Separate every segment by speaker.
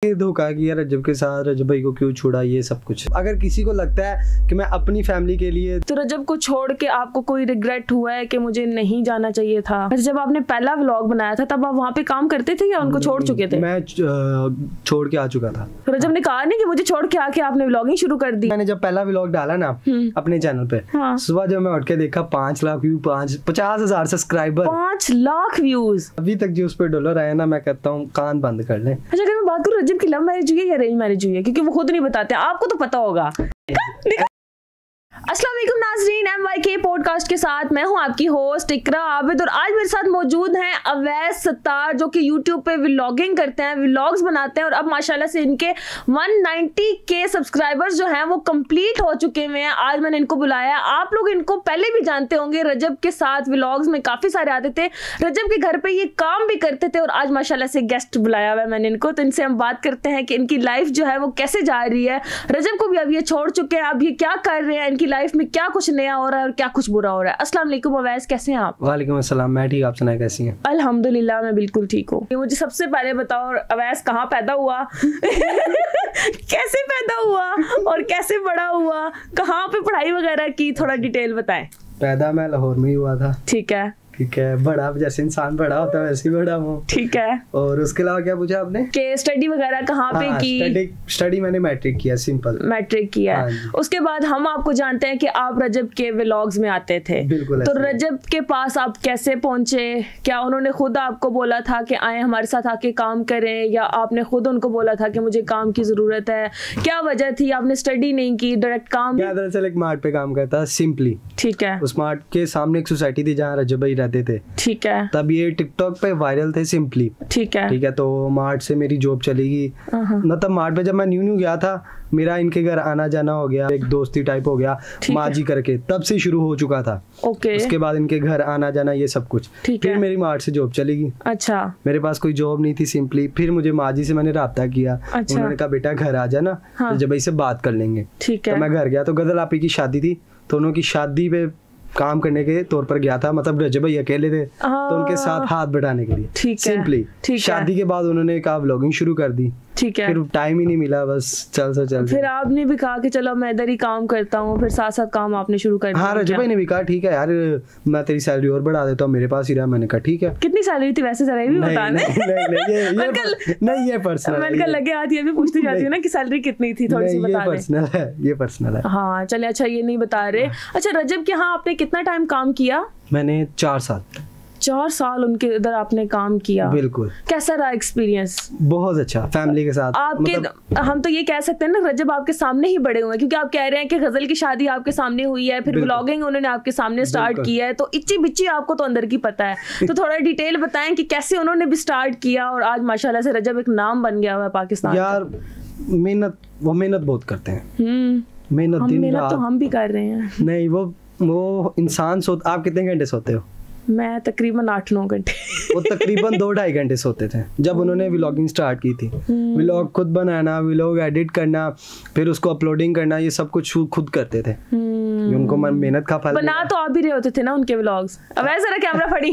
Speaker 1: ये धोखा किया रजब के साथ, रजब भाई को क्यों छोड़ा, ये सब कुछ। अगर किसी को लगता है कि मैं अपनी फैमिली के लिए,
Speaker 2: तो रजब को छोड़ के आपको कोई रिग्रेट हुआ है कि मुझे नहीं जाना चाहिए था? जब आपने पहला व्लॉग बनाया था तब आप वहाँ पे काम करते थे या उनको छोड़ चुके थे?
Speaker 1: मैं छोड़ के आ चुका था।
Speaker 2: तो रजब ने कहा नहीं कि मुझे छोड़ के आके आपने व्लॉगिंग शुरू कर दी?
Speaker 1: मैंने जब पहला व्लॉग डाला ना अपने चैनल पे, सुबह जब मैं उठ के देखा 5 lakh view, 50,000 subscriber,
Speaker 2: 5 lakh views,
Speaker 1: अभी तक जो उस पर डॉलर आया ना, मैं कहता हूँ कान बंद कर ले।
Speaker 2: अच्छा, अगर मैं बात करूँ रजब की लव मैरिज हुई है या अरेंज मैरिज हुई है, क्योंकि वो खुद नहीं बताते, आपको तो पता होगा। अस्सलाम वालेकुम नाज़रीन, MYK पॉडकास्ट के साथ मैं हूं आपकी होस्ट इकरा आबिद और आज मेरे साथ मौजूद हैं अवैस सत्तार, जो कि YouTube पे व्लॉगिंग करते हैं, व्लॉग्स बनाते हैं और अब माशाल्लाह से इनके 190K सब्सक्राइबर्स जो हैं वो कंप्लीट हो चुके हुए हैं। आज मैंने इनको बुलाया। आप लोग इनको पहले भी जानते होंगे, रजब के साथ व्लॉग्स में काफ़ी सारे आते थे, रजब के घर पर ये काम भी करते थे और आज माशाल्लाह से गेस्ट बुलाया हुआ है मैंने इनको। तो इनसे हम बात करते हैं कि इनकी लाइफ जो है वो कैसे जा रही है। रजब को भी अब ये छोड़ चुके हैं, अब ये क्या कर रहे हैं, इनकी लाइफ में क्या कुछ नया हो रहा है और क्या कुछ बुरा हो रहा है। अस्सलाम वालेकुम अवैस, कैसे हैं आप?
Speaker 1: वालेकुम अस्सलाम, मैं ठीक, आप सुनाए कैसी हैं?
Speaker 2: अल्हम्दुलिल्लाह मैं बिल्कुल ठीक हूँ। मुझे सबसे पहले बताओ अवैस कहाँ पैदा हुआ कैसे पैदा हुआ और कैसे बड़ा हुआ, कहाँ पे पढ़ाई वगैरह की, थोड़ा डिटेल बताएं।
Speaker 1: पैदा मैं लाहौर में ही हुआ था।
Speaker 2: ठीक है,
Speaker 1: ठीक है। बड़ा जैसे इंसान बड़ा होता है वैसे ही बड़ा हूँ।
Speaker 2: ठीक है।
Speaker 1: और उसके अलावा क्या पूछा आपने?
Speaker 2: कि स्टडी वगैरह कहाँ पे की?
Speaker 1: स्टडी मैंने मैट्रिक किया, सिंपल
Speaker 2: मैट्रिक किया। उसके बाद हम आपको जानते हैं कि आप रजब के व्लॉग्स में आते थे।
Speaker 1: बिल्कुल।
Speaker 2: तो रजब के पास आप कैसे पहुंचे? क्या उन्होंने खुद आपको बोला था कि आए हमारे साथ आके काम करें, या आपने खुद उनको बोला था कि मुझे काम की जरूरत है? क्या वजह थी? आपने स्टडी नहीं की, डायरेक्ट काम?
Speaker 1: दरअसल एक मार्ट पे काम करता, सिंपली।
Speaker 2: ठीक है।
Speaker 1: उस मार्ट के सामने एक सोसाइटी थी जहाँ रजब भाई रहते थे।
Speaker 2: ठीक है।
Speaker 1: तब ये टिकटॉक पे वायरल थे, सिंपली।
Speaker 2: ठीक है।
Speaker 1: ठीक है। तो मार्ट से मेरी जॉब चलेगी, मतलब मार्ट पे जब मैं न्यू गया था, मेरा इनके घर आना जाना हो गया, एक दोस्ती टाइप हो गया माजी करके, तब से शुरू हो चुका था।
Speaker 2: ओके।
Speaker 1: उसके बाद इनके घर आना जाना ये सब कुछ। फिर मेरी मार्ट से जॉब चलेगी।
Speaker 2: अच्छा।
Speaker 1: मेरे पास कोई जॉब नहीं थी, सिंपली। फिर मुझे माजी से मैंने राब्ता किया। अच्छा। उन्होंने कहा बेटा घर आ जाना, जब भाई से बात कर लेंगे।
Speaker 2: ठीक है।
Speaker 1: तो मैं घर गया, तो गजल आपी की शादी थी, तो उनकी शादी पे काम करने के तौर पर गया था। मतलब रजब भाई अकेले थे तो उनके साथ हाथ बढ़ाने के लिए, सिंपली। शादी के बाद उन्होंने कहा व्लॉगिंग शुरू कर दी। ठीक है। फिर टाइम ही नहीं मिला, बस चल
Speaker 2: फिर आपने भी कहा कि चलो मैं इधर ही काम करता हूँ, फिर साथ साथ काम आपने शुरू कर दिया?
Speaker 1: हाँ, रजब भाई ने भी कहा ठीक है यार, मैं तेरी सैलरी और बढ़ा देता हूँ, मेरे पास ही रहा। मैंने कहा ठीक है।
Speaker 2: कितनी सैलरी थी वैसे, जरा भी बताना।
Speaker 1: नहीं ये पर्सनल,
Speaker 2: मैंने कहा लगे आती है, पूछती जाती है ना कि सैलरी कितनी थी, थोड़ी सी बता दें।
Speaker 1: ये पर्सनल है।
Speaker 2: हाँ चले, अच्छा ये नहीं बता रहे। अच्छा, रजब के यहाँ आपने कितना टाइम काम किया?
Speaker 1: मैंने 4 साल।
Speaker 2: 4 साल उनके इधर आपने काम किया?
Speaker 1: बिल्कुल।
Speaker 2: कैसा रहा एक्सपीरियंस?
Speaker 1: बहुत अच्छा, फैमिली के साथ।
Speaker 2: आपके हम तो ये कह सकते हैं ना, रजब आपके सामने ही बड़े हुए हैं, क्योंकि आप कह रहे हैं कि गजल की शादी आपके सामने हुई है, फिर व्लॉगिंग उन्होंने आपके सामने स्टार्ट किया है, तो इच्ची बिच्ची आपको तो अंदर की पता है। तो थोड़ा डिटेल बताएं कि कैसे उन्होंने भी स्टार्ट किया और आज माशाल्लाह से रजब एक नाम बन गया हुआ है पाकिस्तान।
Speaker 1: यार मेहनत बहुत करते हैं। मेहनत
Speaker 2: तो हम भी कर रहे हैं।
Speaker 1: नहीं, वो इंसान आप कितने घंटे सोते हो?
Speaker 2: मैं तकरीबन 8-9 घंटे।
Speaker 1: वो तकरीबन 2-2.5 घंटे सोते थे जब उन्होंने व्लॉगिंग स्टार्ट की थी। व्लॉग खुद बनाना, व्लॉग एडिट करना, फिर उसको अपलोडिंग करना, ये सब कुछ खुद करते थे। उनको मेहनत का फल
Speaker 2: बना तो आप भी रहे होते थे ना उनके व्लॉग्स। अब ऐसा कैमरा फड़ी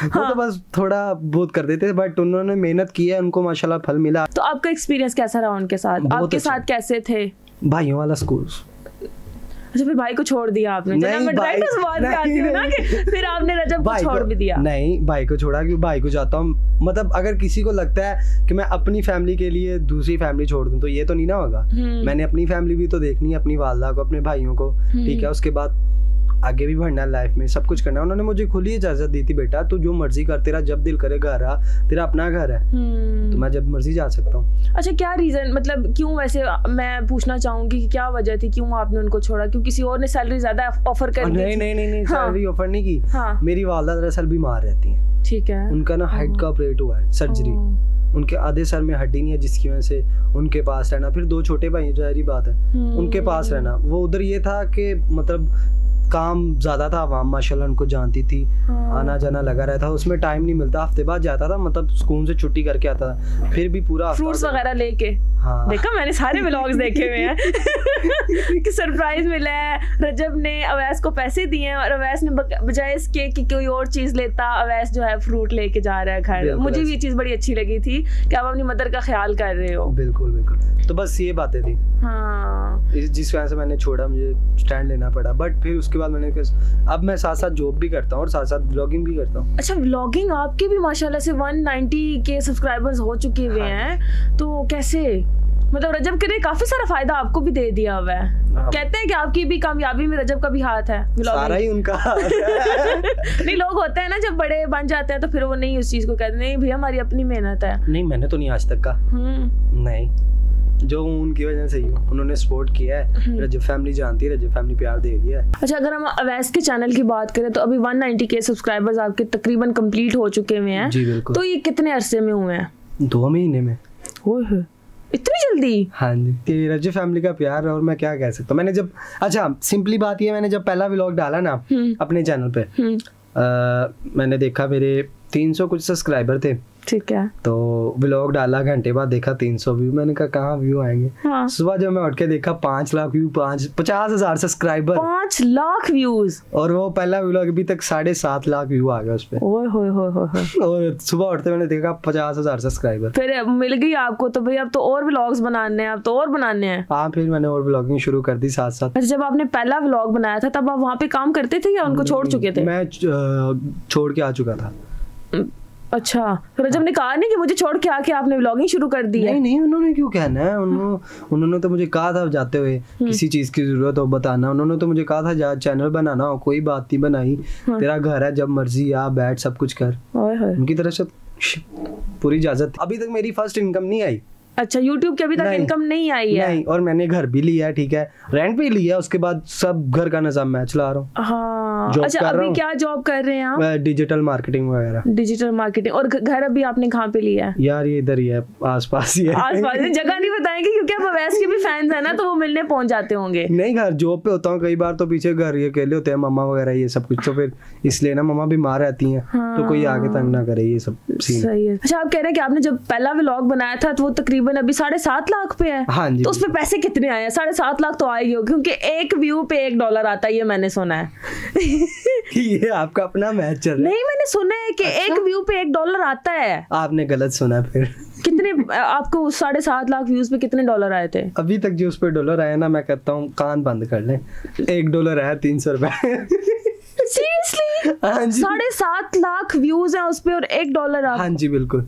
Speaker 1: वो तो बस थोड़ा बहुत कर देते थे, बट उन्होंने मेहनत की है, उनको माशाल्लाह फल मिला।
Speaker 2: तो आपका एक्सपीरियंस कैसा रहा उनके साथ? आपके साथ कैसे थे?
Speaker 1: भाइयों वाला स्कूल।
Speaker 2: अच्छा, फिर भाई को छोड़ दिया आपने? फिर आपने रजब को छोड़ भी दिया?
Speaker 1: नहीं, भाई को छोड़ा क्यों? भाई को चाहता हूँ, मतलब अगर किसी को लगता है कि मैं अपनी फैमिली के लिए दूसरी फैमिली छोड़ दूं, तो ये तो नहीं ना होगा। मैंने अपनी फैमिली भी तो देखनी है, अपनी वालदा को, अपने भाइयों को। ठीक है। उसके बाद आगे भी बढ़ना है लाइफ में, सब कुछ करना है। उन्होंने मुझे खुली इजाजत दी थी, बेटा तू जो मर्जी कर, तेरा जब दिल करे घर आ, तेरा अपना घर है, तो मैं जब मर्जी जा सकता हूँ।
Speaker 2: अच्छा, क्या रीजन, मतलब क्यों? वैसे मैं पूछना चाहूंगी कि क्या वजह थी, क्यों आपने उनको छोड़ा? क्यों किसी और ने सैलरी ज्यादा ऑफर कर दी?
Speaker 1: नहीं, सैलरी ऑफर नहीं की। मेरी वालदा दरअसल बीमार रहती है। ठीक है। उनका ना हेड का ऑपरेट हुआ है, सर्जरी। उनके आधे सर में हड्डी नहीं है, जिसकी वजह से उनके पास रहना। फिर 2 छोटे भाई, जाहिर बात है, उनके पास रहना। वो उधर ये था कि मतलब काम ज्यादा था, वहाँ माशाल्लाह उनको जानती थी, आना जाना लगा रहता, उसमें टाइम नहीं मिलता। हफ्ते बाद जाता था, मतलब स्कूल से छुट्टी करके आता था, फिर भी पूरा
Speaker 2: फ्रूट्स वगैरह लेके। हाँ। देखा मैंने सारे व्लॉग्स देखे हुए हैं कि सरप्राइज मिला है, रजब ने अवैस को पैसे दिए हैं और अवैस ने बजाय इसके कि कोई और चीज लेता, अवैस जो है फ्रूट लेके जा रहा है घर। मुझे भी ये चीज बड़ी अच्छी लगी थी कि आप अपनी मदर का ख्याल कर रहे हो।
Speaker 1: बिल्कुल बिल्कुल। तो बस ये बातें थी।
Speaker 2: हाँ।
Speaker 1: जिस वजह से मैंने छोड़ा, मुझे स्टैंड लेना पड़ा। बट फिर उसके बाद मैंने अब मैं साथ साथ जॉब भी करता हूँ और साथ साथ व्लॉगिंग भी करता हूँ।
Speaker 2: अच्छा, व्लॉगिंग आपके भी माशाल्लाह से 190 के सब्सक्राइबर्स हो चुके हुए हैं, तो कैसे, मतलब रजब के ने काफी सारा फायदा आपको भी दे दिया हुआ है। कहते हैं कि आपकी भी कामयाबी में रजब का भी हाथ है,
Speaker 1: सारा ही उनका हाथ है।
Speaker 2: नहीं, लोग होते हैं ना जब बड़े बन जाते हैं तो फिर वो नहीं उस चीज को कहते, नहीं भैया हमारी अपनी मेहनत है।
Speaker 1: नहीं, मैंने तो नहीं आज तक का, नहीं, जो उनकी वजह से ही उन्होंने सपोर्ट किया है। रजब फैमिली जानती है, रजब फैमिली प्यार दे दिया है।
Speaker 2: अच्छा, अगर हम अवैस के चैनल की बात करें तो अभी 190 के सब्सक्राइबर्स आपके तकरीबन कंप्लीट हो चुके हुए हैं।
Speaker 1: जी बिल्कुल।
Speaker 2: तो ये कितने अरसे में हुए हैं?
Speaker 1: 2 महीने में।
Speaker 2: ओह, इतनी जल्दी?
Speaker 1: हाँ जी, रजब फैमिली का प्यार, और मैं क्या कह सकता हूँ। मैंने जब, अच्छा सिंपली बात ये, मैंने जब पहला व्लॉग डाला ना अपने चैनल पे, मैंने देखा मेरे 300 कुछ सब्सक्राइबर थे,
Speaker 2: ठीक है।
Speaker 1: तो व्लॉग डाला, घंटे बाद देखा 300 व्यू। मैंने कहा कहाँ व्यू आएंगे। हाँ। सुबह जब मैं उठ के देखा 5 lakh view, 50,000 subscriber,
Speaker 2: 5 lakh views,
Speaker 1: और वो पहला व्लॉग अभी तक 7.5 लाख व्यू आ गया उस पे।
Speaker 2: ओए होए होए होए।
Speaker 1: और सुबह उठते मैंने देखा 50,000 सब्सक्राइबर।
Speaker 2: फिर मिल गई आपको, तो भाई अब तो और व्लॉग्स बनाने हैं, अब तो और बनाने हैं।
Speaker 1: हाँ, फिर मैंने और व्लॉगिंग शुरू कर दी साथ साथ।
Speaker 2: अच्छा, जब आपने पहला व्लॉग बनाया था तब आप वहाँ पे काम करते थे या उनको छोड़ चुके थे?
Speaker 1: मैं छोड़ के आ चुका था।
Speaker 2: अच्छा, रजब ने कहा नहीं कि मुझे छोड़ के आके आपने व्लॉगिंग शुरू कर दी है?
Speaker 1: नहीं, उन्होंने क्यों कहना है, उन्होंने तो मुझे कहा था जाते हुए, किसी चीज की जरूरत हो बताना। उन्होंने तो मुझे कहा था जा चैनल बनाना हो, कोई बात नहीं बनाई, तेरा घर है, जब मर्जी आ बैठ सब कुछ कर। उनकी तरफ से पूरी इजाजत थी। अभी तक मेरी फर्स्ट इनकम नहीं आई।
Speaker 2: अच्छा, YouTube की अभी तक इनकम नहीं आई है?
Speaker 1: नहीं, और मैंने घर भी लिया है, ठीक है, रेंट भी लिया, उसके बाद सब घर का निजाम मैं चला रहा हूँ।
Speaker 2: हाँ। अच्छा, अभी क्या जॉब कर रहे हैं आप?
Speaker 1: डिजिटल मार्केटिंग वगैरह।
Speaker 2: Digital marketing. और घर अभी आपने कहाँ पे लिया है?
Speaker 1: यार ये इधर ही है, आसपास ही है।
Speaker 2: आसपास जगह नहीं बताएंगे क्योंकि अब अवैस के भी फैंस है ना, तो वो मिलने पहुंच जाते होंगे।
Speaker 1: नहीं, घर जॉब पे होता हूँ कई बार, तो पीछे घर ये अकेले होते हैं, मम्मा वगैरह ये सब कुछ, तो फिर इसलिए ना, मम्मा बीमार रहती हैं, तो कोई आगे तंग ना करे, ये सब सीन।
Speaker 2: सही है। अच्छा, आप कह रहे हैं कि आपने जब पहला व्लॉग बनाया था तो वो तकरीबन अभी 7.5 लाख पे है।
Speaker 1: हाँ जी।
Speaker 2: तो उसपे पैसे कितने आए? 7.5 लाख तो आएगी, क्योंकि एक व्यू पे $1 आता है, ये मैंने सुना है।
Speaker 1: ये आपका अपना मैच चल रहा है।
Speaker 2: नहीं, मैंने सुना है कि एक व्यू पे $1 आता है।
Speaker 1: आपने गलत सुना फिर।
Speaker 2: कितने आपको 7.5 लाख व्यूज पे कितने डॉलर आए थे?
Speaker 1: अभी तक जो उस पे डॉलर आया ना, मैं कहता हूँ कान बंद कर लें, $1 आया 300 रुपए।
Speaker 2: सीरियसली? हाँ जी। 7.5 लाख व्यूज हैं उस पे और $1 आ।
Speaker 1: हाँ जी बिल्कुल।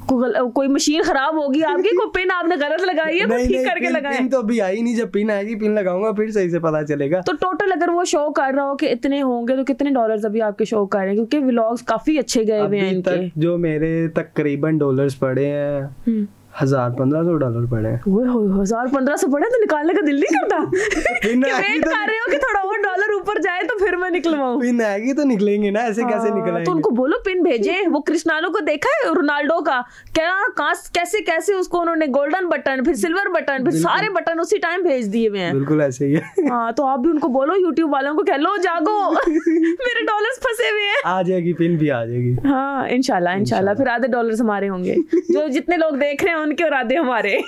Speaker 2: कोई मशीन खराब होगी आपकी, कोई पिन आपने गलत लगाई है, ठीक करके लगाए?
Speaker 1: पिन तो अभी आई नहीं, जब पिन आएगी पिन लगाऊंगा फिर सही से पता चलेगा।
Speaker 2: तो टोटल अगर वो शो कर रहा हो कि इतने होंगे, तो कितने डॉलर्स अभी आपके शो कर रहे हैं? क्योंकि व्लॉग्स काफी अच्छे गए हुए हैं इनके।
Speaker 1: जो मेरे तकरीबन डॉलर्स पड़े हैं, $1,000-1,500 पड़े हैं।
Speaker 2: 1,000-1,500 पड़े तो निकालने का दिल नहीं करता? वेट कर रहे हो कि थोड़ा और डॉलर ऊपर जाए तो फिर मैं निकलवाऊं।
Speaker 1: पिन आएगी तो निकलेंगे ना, ऐसे कैसे निकलेंगे?
Speaker 2: तो उनको बोलो पिन भेजे। वो क्रिस्टियानो को देखा है, रोनाल्डो का कैसे कैसे उसको उन्होंने गोल्डन बटन, फिर सिल्वर बटन, फिर सारे बटन उसी टाइम भेज दिए हुए हैं।
Speaker 1: बिल्कुल ऐसे ही है।
Speaker 2: हाँ, तो आप भी उनको बोलो, यूट्यूब वालों को कह लो जागो, मेरे डॉलर्स फंसे हुए हैं।
Speaker 1: आ जाएगी पिन भी, आ जाएगी।
Speaker 2: हाँ, इंशाल्लाह फिर आधे डॉलर्स हमारे होंगे। जो जितने लोग देख रहे हैं उनके और आधे हमारे।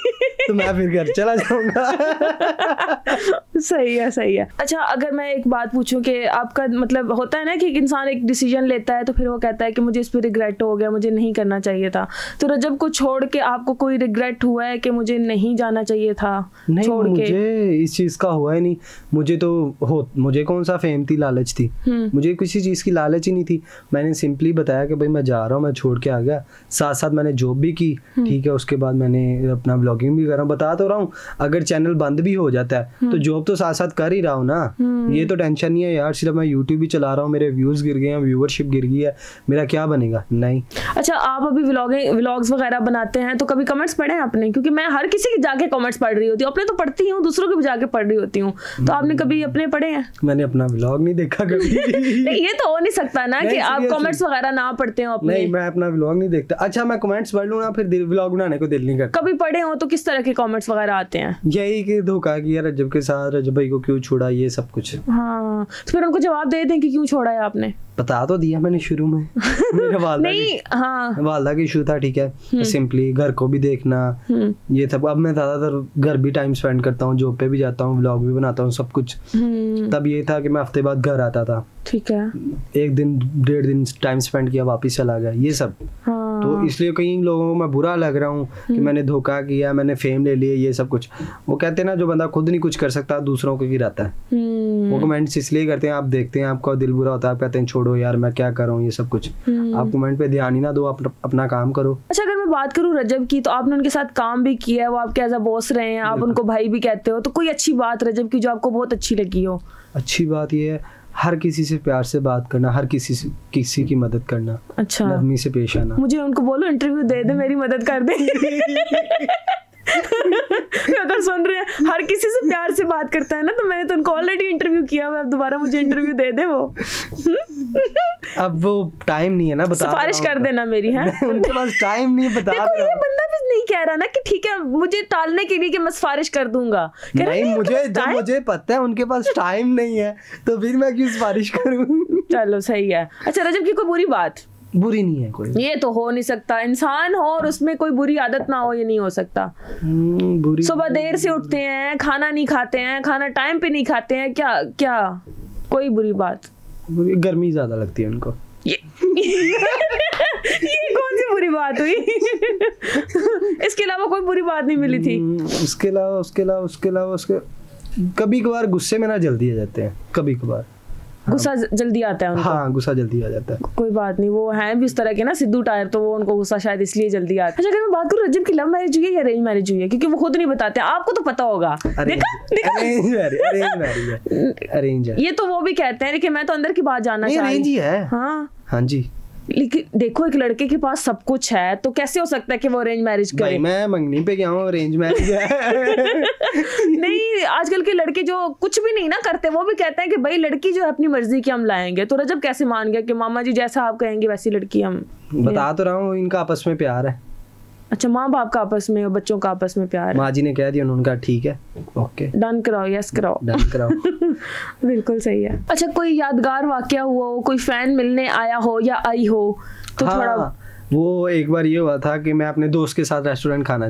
Speaker 1: तो मैं फिर घर चला जाऊंगा।
Speaker 2: सही है। अच्छा, अगर मैं एक बात पूछूं कि आपका मतलब होता है ना कि इंसान एक डिसीजन लेता है तो फिर वो कहता है कि मुझे इस पे रिग्रेट हो गया, मुझे नहीं करना चाहिए था। तो रजब को छोड़ के आपको कोई रिग्रेट हुआ है कि मुझे नहीं जाना चाहिए था?
Speaker 1: नहीं,
Speaker 2: छोड़
Speaker 1: मुझे
Speaker 2: के
Speaker 1: इस चीज का हुआ ही नहीं। मुझे कौन सा फेम थी, लालच थी? मुझे किसी चीज की लालच ही नहीं थी। मैंने सिंपली बताया कि भाई मैं जा रहा हूँ, मैं छोड़ के आ गया। साथ साथ मैंने जॉब भी की, ठीक है, उसके बाद मैंने अपना ब्लॉगिंग भी कर रहा हूँ। बता तो रहा हूँ, अगर चैनल बंद भी हो जाता है तो जॉब तो साथ साथ कर ही रहा हूँ ना। ये तो टेंशन नहीं है यार, सिर्फ मैं यूट्यूब भी चला रहा हूँ, मेरे व्यूज गिर गए हैं, व्यूअरशिप गिर गई है, मेरा क्या बनेगा? नहीं।
Speaker 2: अच्छा, आप अभी व्लॉग्स वगैरह बनाते हैं तो कभी कमेंट्स पढ़े हैं आपने? क्योंकि मैं हर किसी के जाके कमेंट्स पढ़ रही होती हूँ, अपने तो पढ़ती हूँ, दूसरों के भी जाके पढ़ रही होती हूँ। तो आपने कभी अपने पढ़े हैं?
Speaker 1: मैंने अपना व्लॉग नहीं देखा कभी।
Speaker 2: नहीं, ये तो हो नहीं सकता ना कि आप कमेंट्स वगैरह ना पढ़ते हो अपने।
Speaker 1: नहीं, मैं अपना व्लॉग नहीं देखता। अच्छा, मैं कमेंट्स पढ़ लूँ ना, फिर व्लॉग बनाने को दिल नहीं करता।
Speaker 2: कभी पढ़े हो तो किस तरह के कमेंट्स वगैरह आते हैं?
Speaker 1: यही कि धोखा किया रजब के साथ, रजब भाई को क्यों छोड़ा, ये सब कुछ।
Speaker 2: हाँ, तो फिर उनको जवाब दे दें कि क्यों छोड़ा है आपने।
Speaker 1: बता तो दिया मैंने शुरू में। मेरे वालदा
Speaker 2: नहीं, हाँ,
Speaker 1: वालदा का इशू था, ठीक है, सिंपली घर को भी देखना, ये सब। अब मैं ज्यादातर घर भी टाइम स्पेंड करता हूँ, जॉब पे भी जाता हूँ, व्लॉग भी बनाता हूँ, सब कुछ। तब ये था कि मैं हफ्ते बाद घर आता था,
Speaker 2: ठीक है,
Speaker 1: 1 दिन 1.5 दिन टाइम स्पेंड किया, वापिस चला गया, ये सब।
Speaker 2: हाँ।
Speaker 1: तो इसलिए कई लोगों को मैं बुरा लग रहा हूँ कि मैंने धोखा किया, मैंने फेम ले लिए, ये सब कुछ। वो कहते हैं ना, जो बंदा खुद नहीं कुछ कर सकता दूसरों को गिराता है। वो कमेंट्स इसलिए करते हैं, आप देखते हैं, आपका दिल बुरा होता है, आप कहते हैं छोड़ो यार मैं क्या कर रहा हूँ, ये सब कुछ। आप कमेंट पे ध्यान ही ना दो, आप अपना काम करो।
Speaker 2: अच्छा, अगर मैं बात करूँ रजब की, तो आपने उनके साथ काम भी किया है, वो आपके एज अ बॉस रहे हैं, आप उनको भाई भी कहते हो, तो कोई अच्छी बात रजब की जो आपको बहुत अच्छी लगी हो?
Speaker 1: अच्छी बात ये है, हर किसी से प्यार से बात करना, हर किसी की मदद करना,
Speaker 2: अच्छा,
Speaker 1: नरमी से पेश आना।
Speaker 2: मुझे उनको बोलो इंटरव्यू दे दे, मेरी मदद कर दे। अगर सुन रहे हैं, हर किसी से प्यार से बात करता है ना, तो मैंने तो उनको ऑलरेडी इंटरव्यू किया हुआ है, अब दोबारा मुझे इंटरव्यू दे दे वो।
Speaker 1: अब वो टाइम नहीं है ना, बता
Speaker 2: सिफारिश कर देना मेरी है।
Speaker 1: उनके पास टाइम नहीं, बता
Speaker 2: देखो ये बंदा भी नहीं कह रहा ना कि ठीक है मुझे टालने के लिए कि मैं सिफारिश कर दूंगा।
Speaker 1: नहीं, मुझे पता है उनके पास टाइम नहीं है, तो फिर मैं क्यों सिफारिश करूं।
Speaker 2: चलो सही है। अच्छा, रजब की कोई बुरी बात?
Speaker 1: बुरी नहीं है कोई,
Speaker 2: ये तो हो नहीं सकता, इंसान हो और उसमें कोई बुरी आदत ना हो, ये नहीं हो सकता।
Speaker 1: बुरी,
Speaker 2: सुबह देर से उठते हैं, खाना नहीं खाते हैं, खाना टाइम पे नहीं खाते हैं, क्या क्या कोई बुरी बात?
Speaker 1: गर्मी ज्यादा लगती है उनको।
Speaker 2: ये कौन सी बुरी बात हुई? इसके अलावा कोई बुरी बात नहीं मिली थी?
Speaker 1: उसके अलावा कभी कभार गुस्से में ना जल्दी आ जाते हैं, कभी कभार
Speaker 2: गुस्सा जल्दी आता है उनको।
Speaker 1: हाँ, गुस्सा जल्दी आ जाता है।
Speaker 2: कोई बात नहीं, वो हैं भी इस तरह के ना सिद्धू टायर, तो वो उनको गुस्सा शायद इसलिए जल्दी आता है। अच्छा, अगर मैं बात करूँ रजब की लव मैरिज हुई है या अरेंज मैरिज हुई है, क्योंकि वो खुद नहीं बताते, आपको तो पता होगा।
Speaker 1: अरेंज है।
Speaker 2: ये तो वो भी कहते हैं, लेकिन मैं तो अंदर की बात जानना चाह रही हूँ।
Speaker 1: हाँ जी,
Speaker 2: लेकिन देखो एक लड़के के पास सब कुछ है, तो कैसे हो सकता है कि वो अरेंज मैरिज करे?
Speaker 1: भाई मैं मंगनी पे गया हूँ, अरेंज मैरिज है।
Speaker 2: नहीं, आजकल के लड़के जो कुछ भी नहीं ना करते, वो भी कहते हैं कि भाई लड़की जो है अपनी मर्जी की हम लाएंगे। तो रजब कैसे मान गया कि मामा जी जैसा आप कहेंगे वैसी लड़की हम?
Speaker 1: बता तो रहा हूँ, इनका आपस में प्यार है।
Speaker 2: अच्छा, माँ बाप का आपस में और बच्चों का आपस में प्यार है।
Speaker 1: माँ जी ने कह दिया, उन्होंने कहा ठीक है, ओके,
Speaker 2: डन कराओ, यस कराओ,
Speaker 1: डन कराओ।
Speaker 2: बिल्कुल सही है। अच्छा, कोई यादगार वाकया हुआ हो, कोई फैन मिलने आया हो या आई हो, तो
Speaker 1: हाँ,
Speaker 2: थोड़ा।
Speaker 1: वो एक बार ये हुआ था कि मैं अपने दोस्त के साथ रेस्टोरेंट खाने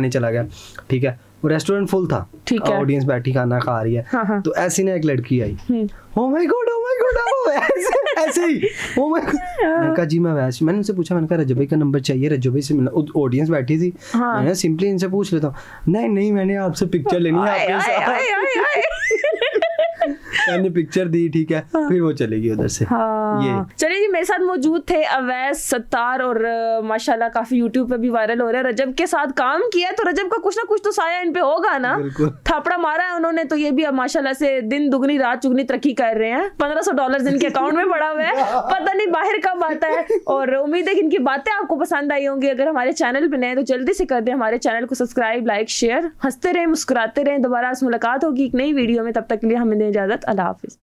Speaker 1: चला गया, ठीक है, वो रेस्टोरेंट फुल था,
Speaker 2: ठीक है,
Speaker 1: ऑडियंस बैठी खाना खा रही है।
Speaker 2: हाँ।
Speaker 1: तो ऐसी ना एक लड़की आई, ओ माय गॉड ऐसे ही, ओ माय गॉड। मैंने कहा जी मैं वैसे, मैंने उनसे पूछा, मैंने कहा रजब भाई का नंबर चाहिए, रजब भाई से मिलना, ऑडियंस बैठी थी। मैंने सिंपली इनसे पूछ लेता हूँ, नहीं मैंने आपसे पिक्चर लेनी है आपके साथ। मैंने पिक्चर दी, ठीक है, फिर वो चलेगी उधर से।
Speaker 2: ये चलिए जी, मेरे साथ मौजूद थे अवैस सत्तार, और माशाल्लाह काफी यूट्यूब पे भी वायरल हो रहे हैं। रजब के साथ काम किया, तो रजब का कुछ ना कुछ तो साया इन पे होगा ना। थापड़ा मारा है उन्होंने, तो ये भी अब माशाल्लाह से दिन दुगनी रात चुगनी तरक्की कर रहे हैं। $1500 इनके अकाउंट में पड़ा हुआ है, पता नहीं बाहर कब आता है। और उम्मीद है कि इनकी बातें आपको पसंद आई होंगी। अगर हमारे चैनल पे नए तो जल्दी से कर दें हमारे चैनल को सब्सक्राइब, लाइक, शेयर। हंसते रहें, मुस्कुराते रहें। दोबारा मुलाकात होगी एक नई वीडियो में, तब तक के लिए हमें दें इजाजत। अल्लाह हाफिज।